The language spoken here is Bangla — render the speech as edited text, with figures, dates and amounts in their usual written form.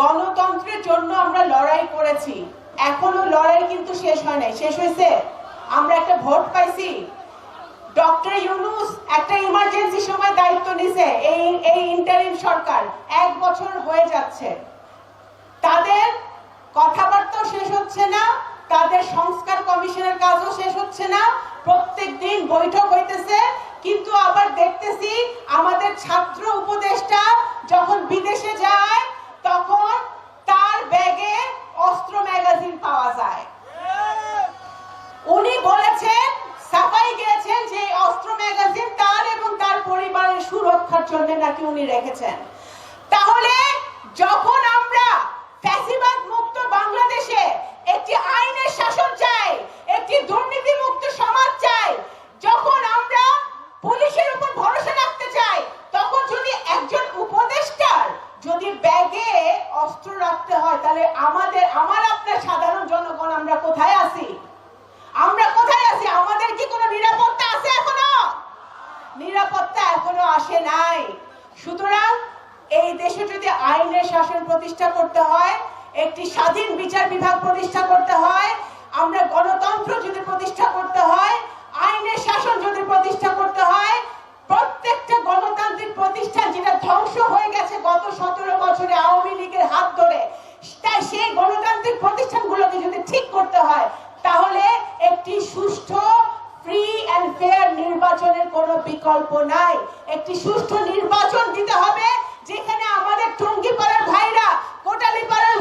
গণতন্ত্রের জন্য আমরা লড়াই করেছি, এখনো লড়াই কিন্তু শেষ হয় নাই। শেষ হয়েছে? আমরা একটা ভোট পাইছি। ডক্টর ইউনূস একটা ইমার্জেন্সি সময় দায়িত্ব নিছে, এই ইন্টারিম সরকার 1 বছর হয়ে যাচ্ছে। তাদের কথাবার্তাও শেষ হচ্ছে না, তাদের সংস্কার কমিশনের কাজও শেষ হচ্ছে না। প্রত্যেক দিন বৈঠক হইতেছে, কিন্তু আবার দেখতেছি আমাদের ছাত্র উপদেষ্টা যখন বিদেশে যায় তখন তার ব্যাগে অস্ত্র ম্যাগাজিন পাওয়া যায়। উনি বলেছেন, সাফাই গিয়েছেন যে অস্ত্র ম্যাগাজিন তার এবং তার পরিবারের সুরক্ষার জন্য নাকি উনি রেখেছেন। তাহলে যখন আমরা ফ্যাসিবাদ মুক্ত বাংলাদেশে একটি আইনের শাসন চাই, একটি দুর্নীতি মুক্ত সমাজ চাই, যখন আমরা পুলিশের উপর ভরসা রাখতে চাই, তখন যদি একজন উপদেষ্টার যদি ব্যাগে অস্ত্র রাখতে হয়, তাহলে আমার আপনার সাধারণ জনগণ আমরা কোথায় আছি? আমরা কোথায় আছি? আমাদের কি কোনো নিরাপত্তা আছে? এখনো নিরাপত্তা এখনো আসে নাই। সুতরাং এই দেশে যদি আইনের শাসন প্রতিষ্ঠা করতে হয়, একটি স্বাধীন বিচার বিভাগ প্রতিষ্ঠা করতে হয়, আমরা গণতন্ত্র যদি প্রতিষ্ঠা করতে হয়, আইনের শাসন যদি প্রতিষ্ঠা করতে হয়, প্রত্যেকটা গণতান্ত্রিক প্রতিষ্ঠান যেটা ধ্বংস হয়ে গেছে গত 17 বছরে আওয়ামী লীগের হাত ধরে, তাই সেই গণতান্ত্রিক প্রতিষ্ঠানগুলোকে যদি ঠিক করতে হয়, তাহলে একটি সুষ্ঠু ফ্রি এন্ড ফেয়ার নির্বাচনের কোনো বিকল্প নাই। একটি সুষ্ঠু নির্বাচন দিতে হবে যেখানে আমাদের টঙ্গীপাড়ার ভাইরা, কোটালীপাড়ার